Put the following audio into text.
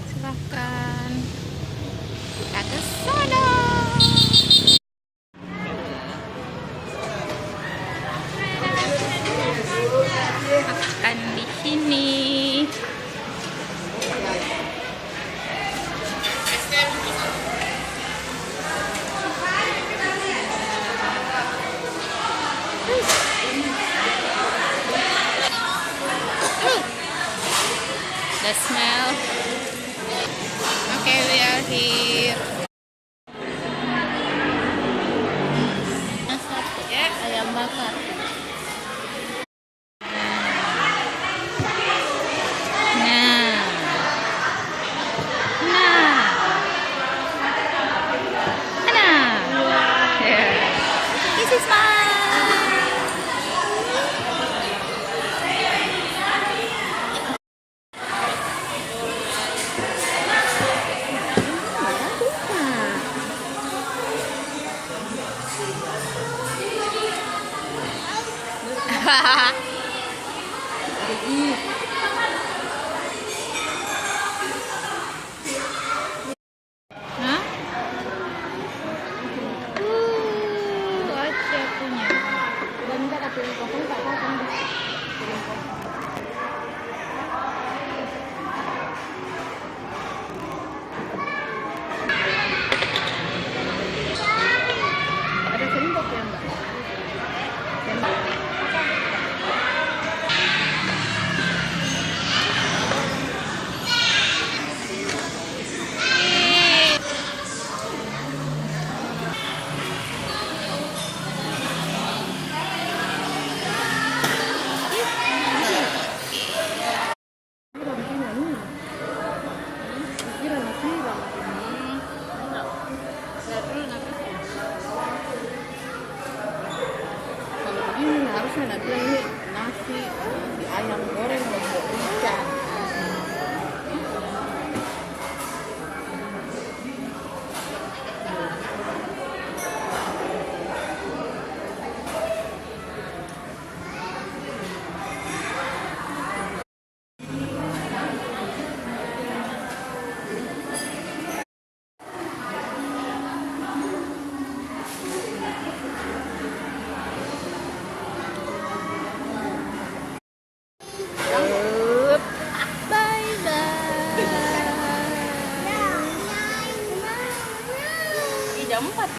Silahkan kita ke sana. Makan di sini. The smell. Okay, we are here. Ayam bakar. Nah, this is mine. Hah? Aja punya. Bentar, piring kosong tak kosong. Ada sendok ya mbak? Kalau begini harusnya nanti ini nasi ayam goreng lombok ikan. Jam 4.